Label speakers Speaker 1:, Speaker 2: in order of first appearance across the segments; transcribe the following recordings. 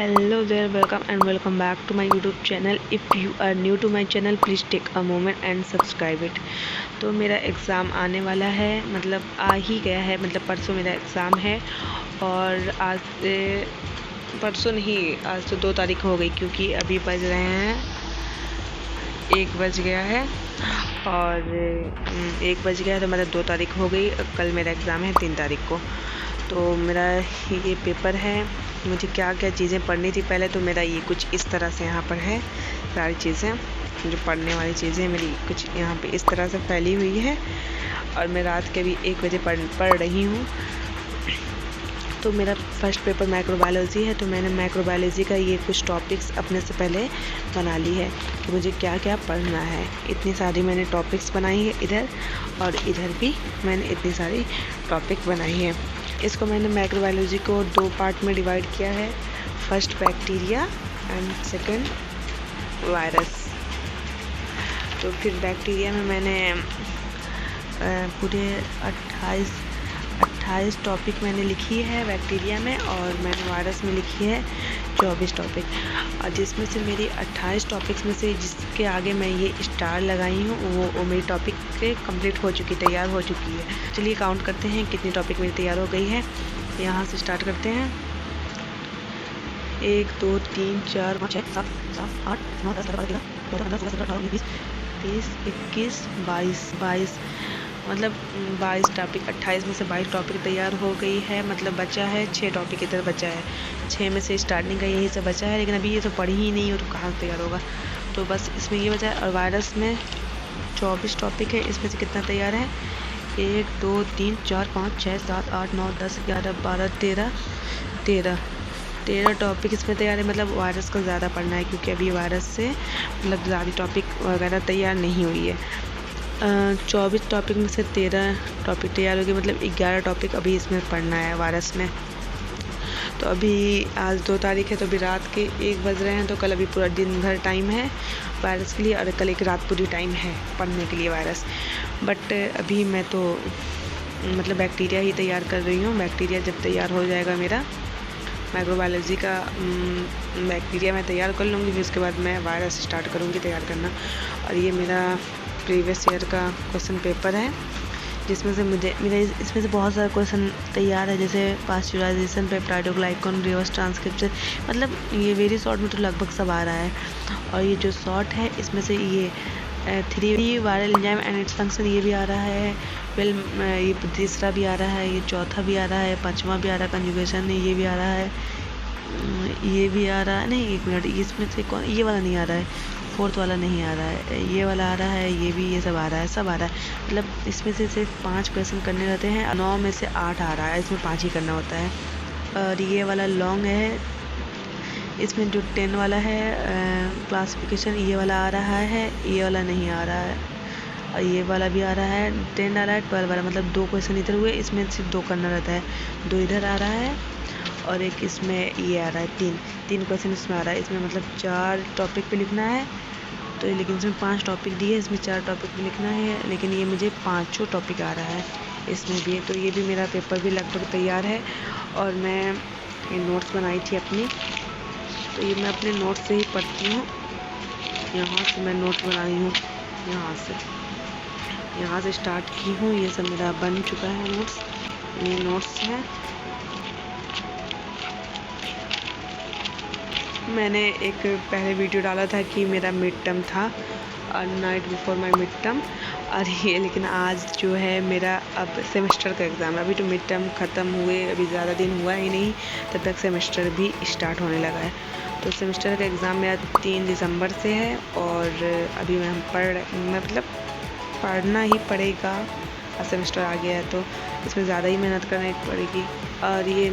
Speaker 1: Hello there, welcome and welcome back to my YouTube channel. If you are new to my channel, please take a moment and subscribe it. तो मेरा exam आने वाला है, मतलब आ ही गया है, मतलब परसों मेरा एग्ज़ाम है। और आज से परसों नहीं, आज तो 2 तारीख हो गई, क्योंकि अभी बज रहे हैं 1 बज गया है। और 1 बज गया है तो मतलब 2 तारीख हो गई। कल मेरा एग्ज़ाम है 3 तारीख को। तो मेरा ये पेपर है। मुझे क्या क्या चीज़ें पढ़नी थी पहले, तो मेरा ये कुछ इस तरह से यहाँ पर है। सारी चीज़ें जो पढ़ने वाली चीज़ें मेरी कुछ यहाँ पे इस तरह से फैली हुई है। और मैं रात के भी 1 बजे पढ़ रही हूँ। तो मेरा फर्स्ट पेपर माइक्रोबायोलॉजी है, तो मैंने माइक्रोबायोलॉजी का ये कुछ टॉपिक्स अपने से पहले बना ली है कि मुझे क्या क्या पढ़ना है। इतनी सारी मैंने टॉपिक्स बनाई है इधर, और इधर भी मैंने इतनी सारी टॉपिक बनाई है। इसको मैंने माइक्रोबायोलॉजी को 2 पार्ट में डिवाइड किया है। First bacteria and second virus. तो फिर बैक्टीरिया में मैंने पूरे 28 टॉपिक मैंने लिखी है बैक्टीरिया में, और मैंने वायरस में लिखी है 24 टॉपिक। और जिसमें से मेरी 28 टॉपिक्स में से जिसके आगे मैं ये स्टार लगाई हूँ वो मेरी टॉपिक कंप्लीट हो चुकी, तैयार हो चुकी है। चलिए काउंट करते हैं कितनी टॉपिक मेरी तैयार हो गई है। यहाँ से स्टार्ट करते हैं। 1 2 3 4 5 6 7 8 9 10 11 12 13 14 15 16 17 18 19 20 21 22 मतलब 22 टॉपिक। 28 में से 22 टॉपिक तैयार हो गई है। मतलब बचा है 6 टॉपिक इधर बचा है। 6 में से स्टार्टिंग का यही सब बचा है, लेकिन अभी ये तो पढ़ी ही नहीं हो तो कहाँ तैयार होगा। तो बस इसमें ये बचा है। और वायरस में 24 टॉपिक है। इसमें से कितना तैयार है? 1 2 3 4 5 6 7 8 9 10 11 12 13 टॉपिक इसमें तैयार है। मतलब वायरस का ज़्यादा पढ़ना है, क्योंकि अभी वायरस से मतलब ज़्यादा टॉपिक वगैरह तैयार नहीं हुई है। 24 टॉपिक में से 13 टॉपिक तैयार हो गए, मतलब 11 टॉपिक अभी इसमें पढ़ना है वायरस में। तो अभी आज 2 तारीख है, तो अभी रात के 1 बज रहे हैं। तो कल अभी पूरा दिन भर टाइम है वायरस के लिए, और कल एक रात पूरी टाइम है पढ़ने के लिए वायरस। बट अभी मैं तो मतलब बैक्टीरिया ही तैयार कर रही हूँ। बैक्टीरिया जब तैयार हो जाएगा मेरा, माइक्रोबायोलॉजी का बैक्टीरिया मैं तैयार कर लूँगी, फिर उसके बाद मैं वायरस स्टार्ट करूँगी तैयार करना। और ये मेरा प्रीवियस ईयर का क्वेश्चन पेपर है, जिसमें से मेरा इसमें से बहुत सारे क्वेश्चन तैयार है, जैसे पास्चुराइजेशन, पेप्टाइडोग्लाइकॉन, रिवर्स ट्रांसक्रिप्शन। मतलब ये वेरी शॉर्ट में तो लगभग सब आ रहा है। और ये जो शॉर्ट है इसमें से ये 3 viral enzyme and its function ये भी आ रहा है। ये तीसरा भी आ रहा है, ये चौथा भी आ रहा है, 5वां भी आ रहा है, कंजुगेशन ये भी आ रहा है, ये भी आ रहा है। नहीं, 1 मिनट, इसमें से कौन, ये वाला नहीं आ रहा है, 4th वाला नहीं आ रहा है, ये वाला आ रहा है, ये भी, ये सब आ रहा है, सब आ रहा है। मतलब इसमें से सिर्फ 5 क्वेश्चन करने रहते हैं। 9 में से 8 आ रहा है, इसमें 5 ही करना होता है। और ये वाला लॉन्ग है, इसमें जो 10 वाला है क्लासिफिकेशन, ये वाला आ रहा है, ये वाला नहीं आ रहा है। और ये वाला भी आ रहा है, 10 आ रहा है, 12 वाला, मतलब 2 क्वेश्चन इधर हुए, इसमें सिर्फ 2 करना रहता है। 2 इधर आ रहा है, और एक इसमें ये आ रहा है, 3 क्वेश्चन इसमें आ रहा है। इसमें मतलब 4 टॉपिक पे लिखना है, तो लेकिन इसमें 5 टॉपिक दिए, इसमें 4 टॉपिक पे लिखना है, लेकिन ये मुझे 5 टॉपिक आ रहा है इसमें भी। तो ये भी मेरा पेपर भी लगभग तैयार है। और मैं ये नोट्स बनाई थी अपनी, तो ये मैं अपने नोट्स से ही पढ़ती हूँ। यहाँ से मैं नोट्स बनाई हूँ, यहाँ से स्टार्ट की हूँ। ये सब मेरा बन चुका है नोट्स, ये नोट्स हैं। मैंने एक पहले वीडियो डाला था कि मेरा मिड टर्म था, और night before my mid term. और ये लेकिन आज जो है मेरा अब सेमेस्टर का एग्ज़ाम है। अभी तो मिड टर्म ख़त्म हुए अभी ज़्यादा दिन हुआ ही नहीं, तब तक सेमेस्टर भी स्टार्ट होने लगा है। तो सेमेस्टर का एग्ज़ाम मेरा 3 दिसंबर से है, और अभी मतलब पढ़ना ही पड़ेगा। सेमेस्टर आ गया है तो इसमें ज़्यादा ही मेहनत करनी पड़ेगी। और ये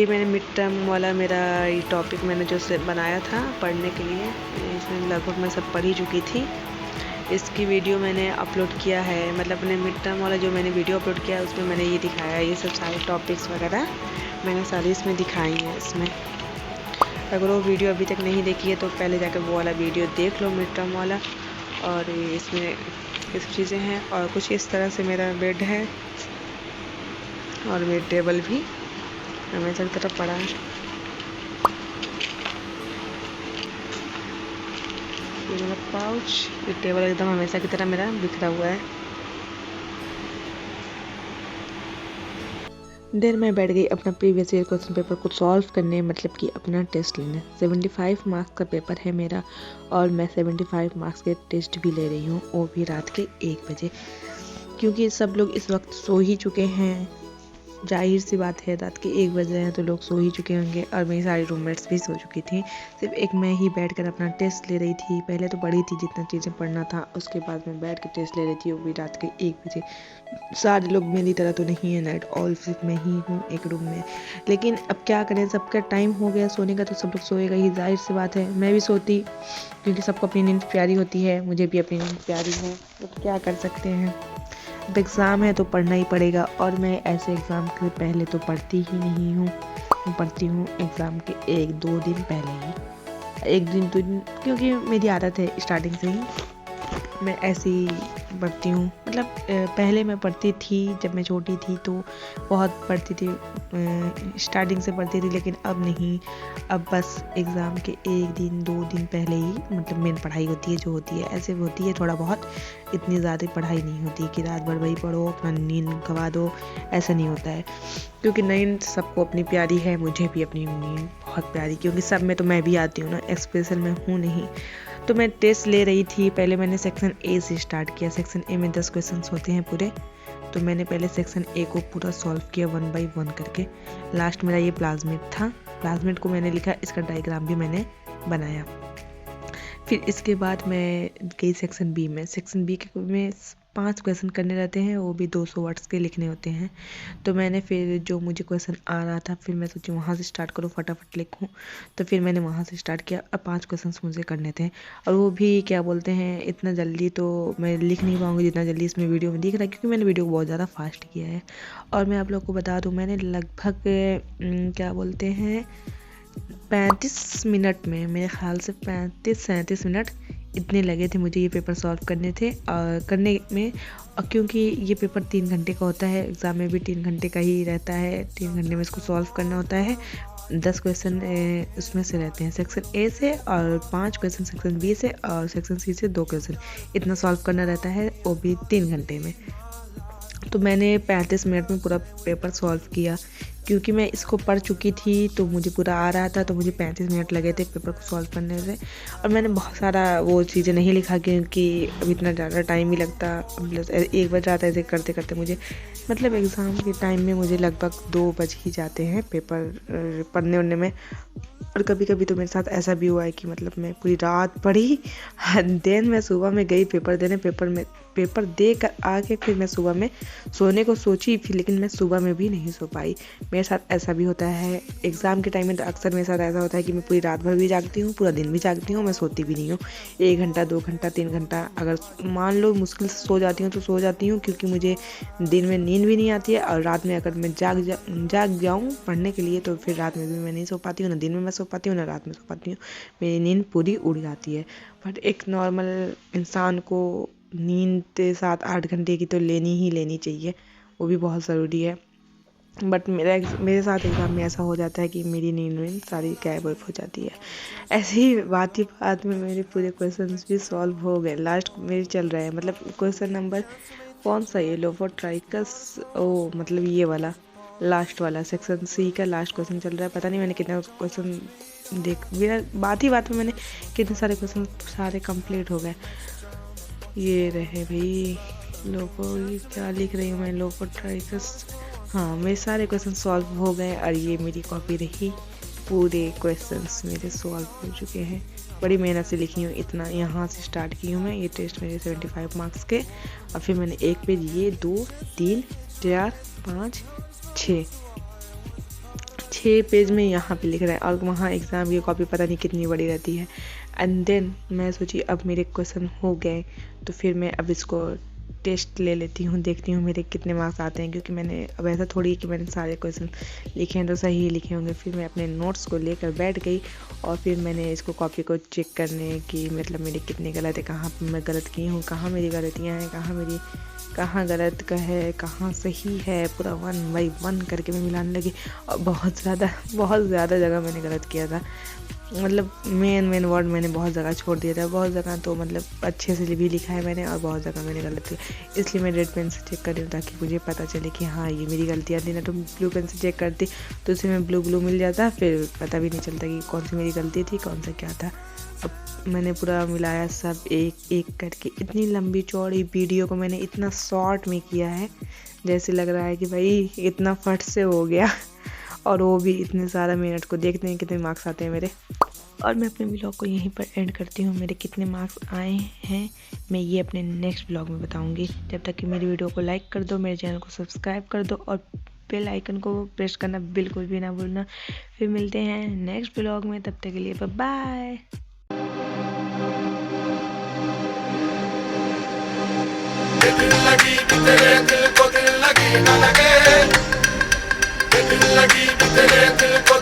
Speaker 1: मैंने मिड टर्म वाला मेरा ये टॉपिक मैंने जो से बनाया था पढ़ने के लिए, इसमें लगभग मैं सब पढ़ ही चुकी थी। इसकी वीडियो मैंने अपलोड किया है, मतलब अपने मिड टर्म वाला जो मैंने वीडियो अपलोड किया है उसमें मैंने ये दिखाया है। ये सब सारे टॉपिक्स वगैरह मैंने सारी इसमें दिखाई हैं। इसमें अगर वो वीडियो अभी तक नहीं देखी है तो पहले जाकर वो वाला वीडियो देख लो, मिड टर्म वाला। और इसमें ये सब चीज़ें हैं। और कुछ इस तरह से मेरा बेड है, और मेरी टेबल भी। हमेशा की तरह पड़ा है। ये मेरा पाउच, ये टेबल एकदम हमेशा की तरह मेरा बिखरा हुआ है। देर मैं बैठ गई अपना प्रीवियस ईयर क्वेश्चन पेपर को सॉल्व करने, मतलब कि अपना टेस्ट लेने। 75 मार्क्स का पेपर है मेरा और मैं 75 मार्क्स के टेस्ट भी ले रही हूँ, वो भी रात के 1 बजे, क्योंकि सब लोग इस वक्त सो ही चुके हैं। जाहिर सी बात है, रात के 1 बज रहे हैं तो लोग सो ही चुके होंगे और मेरी सारी रूममेट्स भी सो चुकी थी। सिर्फ एक मैं ही बैठकर अपना टेस्ट ले रही थी। पहले तो पढ़ी थी जितना चीज़ें पढ़ना था, उसके बाद मैं बैठ के टेस्ट ले रही थी, वो भी रात के 1 बजे। सारे लोग मेरी तरह तो नहीं है नाइट ऑल, सिर्फ मैं ही हूँ एक रूम में। लेकिन अब क्या करें, सबका टाइम हो गया सोने का तो सब लोग सोएगा ही, जाहिर सी बात है। मैं भी सोती, क्योंकि सबको अपनी नींद प्यारी होती है, मुझे भी अपनी नींद प्यारी है, तो क्या कर सकते हैं। अब एग्ज़ाम है तो पढ़ना ही पड़ेगा, और मैं ऐसे एग्ज़ाम के पहले तो पढ़ती ही नहीं हूँ। मैं पढ़ती हूँ एग्ज़ाम के 1-2 दिन पहले ही, 1 दिन 2 दिन, क्योंकि मेरी आदत है स्टार्टिंग से ही मैं ऐसे ही पढ़ती हूँ। मतलब पहले मैं पढ़ती थी, जब मैं छोटी थी तो बहुत पढ़ती थी, स्टार्टिंग से पढ़ती थी, लेकिन अब नहीं। अब बस एग्ज़ाम के 1 दिन 2 दिन पहले ही मतलब मेन पढ़ाई होती है, जो होती है ऐसे होती है थोड़ा बहुत। इतनी ज़्यादा पढ़ाई नहीं होती कि रात भर वही पढ़ो, अपना नींद गवा दो, ऐसा नहीं होता है। क्योंकि नींद सबको अपनी प्यारी है, मुझे भी अपनी नींद बहुत प्यारी, क्योंकि सब में तो मैं भी आती हूँ ना, स्पेशल मैं हूँ नहीं। तो मैं टेस्ट ले रही थी। पहले मैंने सेक्शन ए से स्टार्ट किया। सेक्शन ए में 10 क्वेश्चंस होते हैं पूरे, तो मैंने पहले सेक्शन ए को पूरा सॉल्व किया 1 बाई 1 करके। लास्ट मेरा ये प्लाज्मिड था, प्लाज्मिड को मैंने लिखा, इसका डायग्राम भी मैंने बनाया। फिर इसके बाद मैं गई सेक्शन बी में। सेक्शन बी के में 5 क्वेश्चन करने रहते हैं, वो भी 200 वर्ड्स के लिखने होते हैं। तो मैंने फिर जो मुझे क्वेश्चन आ रहा था, फिर मैं सोची वहाँ से स्टार्ट करूँ, फटाफट लिखूँ। तो फिर मैंने वहाँ से स्टार्ट किया। अब 5 क्वेश्चन मुझे करने थे, और वो भी क्या बोलते हैं, इतना जल्दी तो मैं लिख नहीं पाऊँगी जितना जल्दी इसमें वीडियो में दिख रहा है, क्योंकि मैंने वीडियो को बहुत ज़्यादा फास्ट किया है। और मैं आप लोग को बता दूँ, मैंने लगभग क्या बोलते हैं 35 मिनट में, मेरे ख्याल से 35-37 मिनट इतने लगे थे मुझे ये पेपर सॉल्व करने में। और क्योंकि ये पेपर 3 घंटे का होता है, एग्ज़ाम में भी 3 घंटे का ही रहता है, 3 घंटे में इसको सॉल्व करना होता है। 10 क्वेश्चन उसमें से रहते हैं सेक्शन ए से, और 5 क्वेश्चन सेक्शन बी से, और सेक्शन सी से 2 क्वेश्चन। इतना सॉल्व करना रहता है, वो भी 3 घंटे में। तो मैंने 35 मिनट में पूरा पेपर सॉल्व किया, क्योंकि मैं इसको पढ़ चुकी थी तो मुझे पूरा आ रहा था, तो मुझे 35 मिनट लगे थे पेपर को सॉल्व करने से। और मैंने बहुत सारा वो चीज़ें नहीं लिखा, क्योंकि अब इतना ज़्यादा टाइम ही लगता, 1 बज जाता है ऐसे करते करते मुझे। मतलब एग्ज़ाम के टाइम में मुझे लगभग 2 बज ही जाते हैं पेपर पढ़ने उड़ने में। और कभी कभी तो मेरे साथ ऐसा भी हुआ है कि मतलब मैं पूरी रात पढ़ी, देन मैं सुबह में गई पेपर देने, पेपर दे कर आके फिर मैं सुबह में सोने को सोची, फिर लेकिन मैं सुबह में भी नहीं सो पाई। मेरे साथ ऐसा भी होता है एग्ज़ाम के टाइम में, तो अक्सर मेरे साथ ऐसा होता है कि मैं पूरी रात भर भी जागती हूँ, पूरा दिन भी जागती हूँ, मैं सोती भी नहीं हूँ। 1 घंटा 2 घंटा 3 घंटा, अगर मान लो मुश्किल से सो जाती हूँ तो सो जाती हूँ, क्योंकि मुझे दिन में नींद भी नहीं आती है। और रात में अगर मैं जाग जाऊँ पढ़ने के लिए, तो फिर रात में भी मैं नहीं सो पाती हूँ, ना दिन में मैं सो पाती हूँ, ना रात में सो पाती हूँ। मेरी नींद पूरी उड़ जाती है। बट एक नॉर्मल इंसान को नींद 7-8 घंटे की तो लेनी ही लेनी चाहिए, वो भी बहुत ज़रूरी है। बट मेरे साथ एग्ज़ाम में ऐसा हो जाता है कि मेरी नींद सारी गायब हो जाती है। ऐसे ही बात में मेरे पूरे क्वेश्चंस भी सॉल्व हो गए। लास्ट मेरे चल रहे हैं, मतलब क्वेश्चन नंबर कौन सा, ये लोफोट्राइकस, ओ मतलब ये वाला लास्ट वाला सेक्शन सी का लास्ट क्वेश्चन चल रहा है। पता नहीं मैंने कितना क्वेश्चन मेरा बात में मैंने कितने सारे क्वेश्चन सारे कंप्लीट हो गए। ये रहे भाई क्या लिख रही हूँ मैं, लोफोट्राइकस। हाँ, मेरे सारे क्वेश्चन सॉल्व हो गए, और ये मेरी कॉपी रही। पूरे क्वेश्चंस मेरे सॉल्व हो चुके हैं। बड़ी मेहनत से लिखी हूँ, इतना यहाँ से स्टार्ट की हूँ मैं। ये टेस्ट मेरे 75 मार्क्स के, और फिर मैंने 1 पेज, ये 2 3 4 5 6 पेज में यहाँ पे लिख रहा है, और वहाँ एग्ज़ाम की कॉपी पता नहीं कितनी बड़ी रहती है। एंड देन मैं सोची अब मेरे क्वेश्चन हो गए, तो फिर मैं अब इसको टेस्ट ले लेती हूँ, देखती हूँ मेरे कितने मार्क्स आते हैं। क्योंकि मैंने अब ऐसा थोड़ी कि मैंने सारे क्वेश्चन लिखे हैं तो सही ही लिखे होंगे। फिर मैं अपने नोट्स को लेकर बैठ गई, और फिर मैंने इसको कॉपी को चेक करने की, मतलब मेरे कितने गलत है, कहाँ पर मैं गलत की हूँ, कहाँ मेरी गलतियाँ हैं, कहाँ मेरी कहाँ गलत का है कहाँ सही है, पूरा 1 बाई 1 करके मैं मिलाने लगी। और बहुत ज़्यादा जगह मैंने गलत किया था। मतलब मेन वर्ड मैंने बहुत जगह छोड़ दिया था। बहुत जगह तो मतलब अच्छे से भी लिखा है मैंने, और बहुत जगह मैंने गलत किया। इसलिए मैं रेड पेन से चेक कर रही हूँ ताकि मुझे पता चले कि हाँ ये मेरी गलतियाँ थी। ना तो ब्लू पेन से चेक करती तो उसमें ब्लू मिल जाता, फिर पता भी नहीं चलता कि कौन सी मेरी गलती थी कौन सा क्या था। अब मैंने पूरा मिलाया सब एक एक करके। इतनी लंबी चौड़ी वीडियो को मैंने इतना शॉर्ट में किया है, जैसे लग रहा है कि भाई इतना फट से हो गया। और वो भी इतने सारा मिनट को। देखते हैं कितने मार्क्स आते हैं मेरे। और मैं अपने ब्लॉग को यहीं पर एंड करती हूँ। मेरे कितने मार्क्स आए हैं मैं ये अपने नेक्स्ट ब्लॉग में बताऊँगी। जब तक कि मेरी वीडियो को लाइक कर दो, मेरे चैनल को सब्सक्राइब कर दो और बेल आइकन को प्रेस करना बिल्कुल भी ना भूलना। फिर मिलते हैं नेक्स्ट ब्लॉग में, तब तक के लिए बाय।
Speaker 2: दिल लगी कि तेरे दिल को दिल लगी न लगे, दिल लगी कि तेरे दिल को